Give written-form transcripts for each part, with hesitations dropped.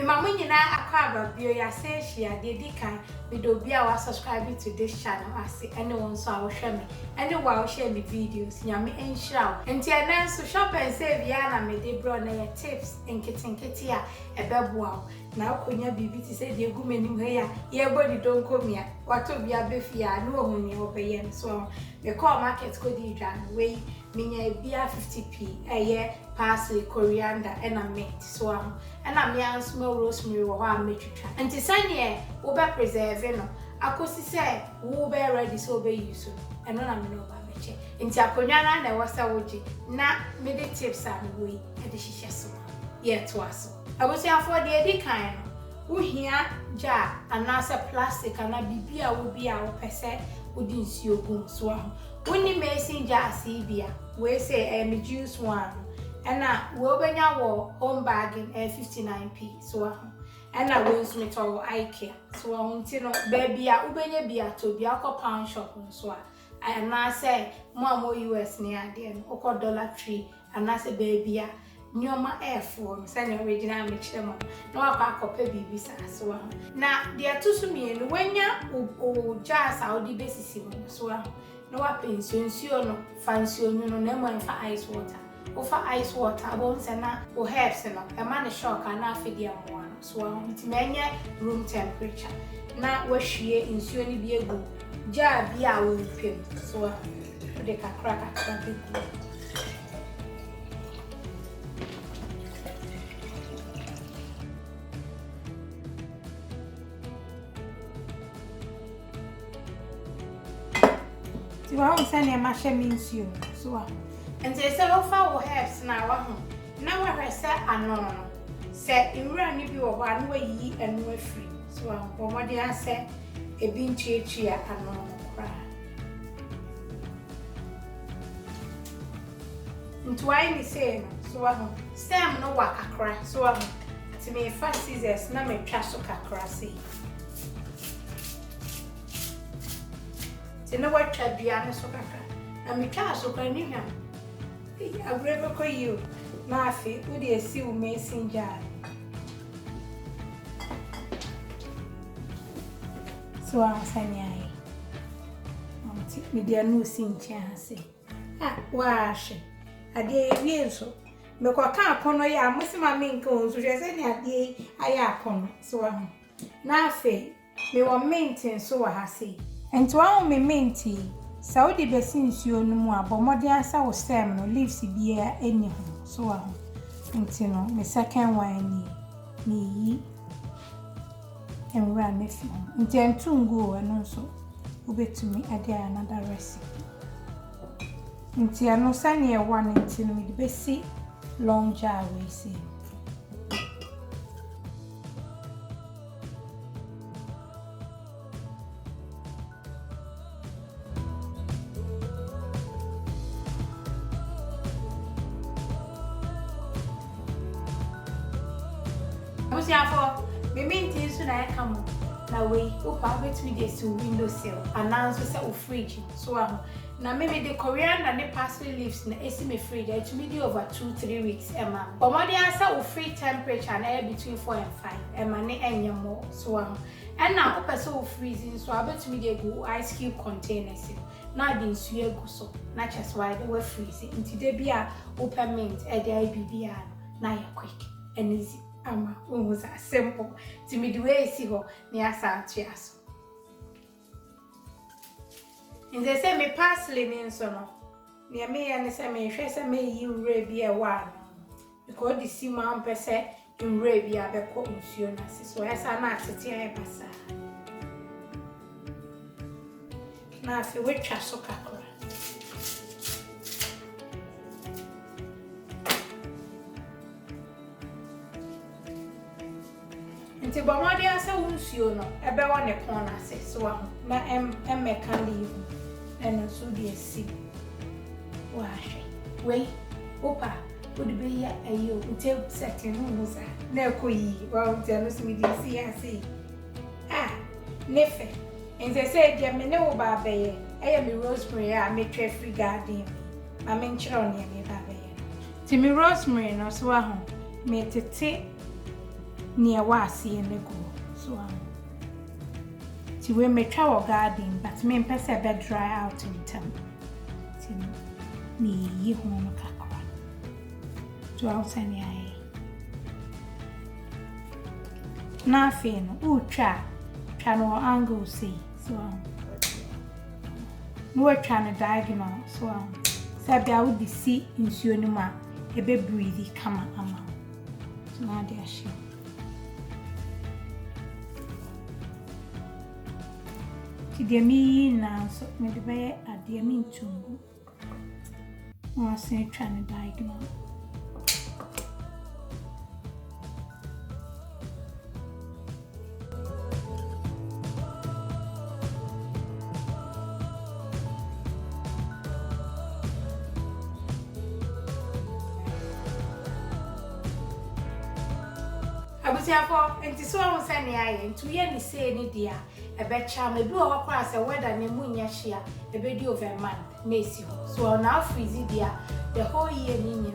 Me mama nyina akwa bio ya say share de di kan me do bia wa subscribe to this channel ase anyone so a wo hwe me anyone wo share me videos nyame enhira wo enti ena so shop and save ya na me de bro na ya tips nketinketi a ebeboa wo na akonya bibi ti say de egu menim he ya ye body don komia wato bia befia na ohun ni obeye so me call market ko di dwan we minya bia 50p eye parsley coriander and a mint so and a me small rosemary wo ha metwitwa enti sane wo be preserve no akosi say wo be ready so be use and no na me no ba meche enti akonwa na na wasa woji na me de tips am we e de hihye so ye to aso akosi afọ de edi kan no wo hia ja anasa plastic ana bibia wo bia wo pese wo di nsuo gu so Woni mason jar bia we say me juice one and we obenya wo home bag in 59p so and we smith or IKEA so unti no baby a ubenya bia to bia ko pound shop so and na say mo US ni ade no ko $3 and na say baby a nyoma airphone say original me chemo no akwa bibi sa so na dia tusu mienu wenya o jars a odi besisi so no wa pension no fancy no na mo fa ice water o fa ice water abon se na o herbs no e ma ne shock na afidi amwa no so nti menye room temperature na wa hwie nsuo ni bi egu ja bi a wo pem so de kakra bi Wow, sani ma she means you. So and they say ofa wo herbs na wa ho. Na wa hwese ano no. Se imra ni bi wo ho anu yi anu afri. So bomode ase ebi nchiechia ano no kra. Ntwai ni say no. So ho. Stem no wa kakra. So ho. Ti me fa scissors na me twa so kakra sei. Tena watcha biana so kakra na mitwa so kan ni hwam agrebe ko you na afi wo de esi wo mason jar so asanya ai amti media no sinchi ase wa hwe ade wie so me kwa ka akono ya amusima me nka onso hwe se ni ade aya akono so na afi me wo maintain so wa hase Enti wa me menti Saudi besi nsuo no mu abomode asa wo stem no leaves bia eni ho so wa enti no me second one ni yi enra me fi enti entungo eno so ubetumi ade another recipe enti ano sane e one enti no me besi long jar we see for me maintain so na come na we opa bet me dey so window sill announce say o fridge so na me the coriander ne parsley leaves na esi me fridge it me dey over 2-3 weeks ema bomode answer o free temperature na between 4 and 5 ema ne enye mo so and na o person o freezing so abet me dey go ice cube containers na dey nsuo egu so na just why they were freezing until dey bia open mint e dey bibia na ya quick and easy ama was simple to me the way see ho ni asa chiaso in they say me parsley ni so no ni me ya ni say me hwe say me yi wre bi e wa no because the see man pese wre bi abeko nsuo na se so esa na atete e basa na afi we twa so kakra Nti bomode asa wonsuo no ebe wo ne pon na se so na meka leave eno so de esi wa hwe we opa would be ya ayo nti setting no za na ekoyi wa nti no so mi de esi ase nefe nti say de me ne wo ba beye eye me rosemary a me twa free garden ma me nchiro ne me ba beye ti me rosemary no so ho me tete near was in the go. So we may try our garden, but me and Pessa bed dry out in town. Ni ye home kakra. To outside the eye. Nothing, try no angle see. So no trying to diagonal. So Sabi I would be see in Sionuma, a baby breathy come amount. So now they are sure. Dear me now, so made the way at dear mean to I say trying to diagonal. And to so I say, and to hear me say, any dear, a bet charm, a blue across a weather named Munyashia, a baby of a man, Macy. So I'll now freeze dear, the whole year in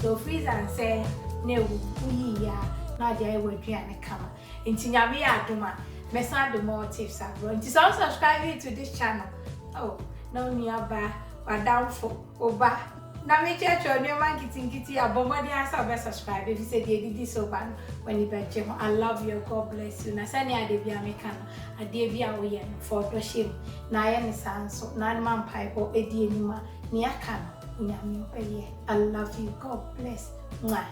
so freeze and say, no, we ya, now dear, will be an account. In Tinyamia Duma, Messa the more tips are going to subscribe to this channel. Oh, no nearby, or down for over. Now, me church on your man kitty, a bombarding answer, subscribe if you say they did this so bad when you bet him. I love you, God bless you. Nasani Adebia Mekano, Adebia Oyen, for the shame. Nayan is answer, 9 man pipe or Edianima, Niakano, Unyami, I love you, God bless. Mwah.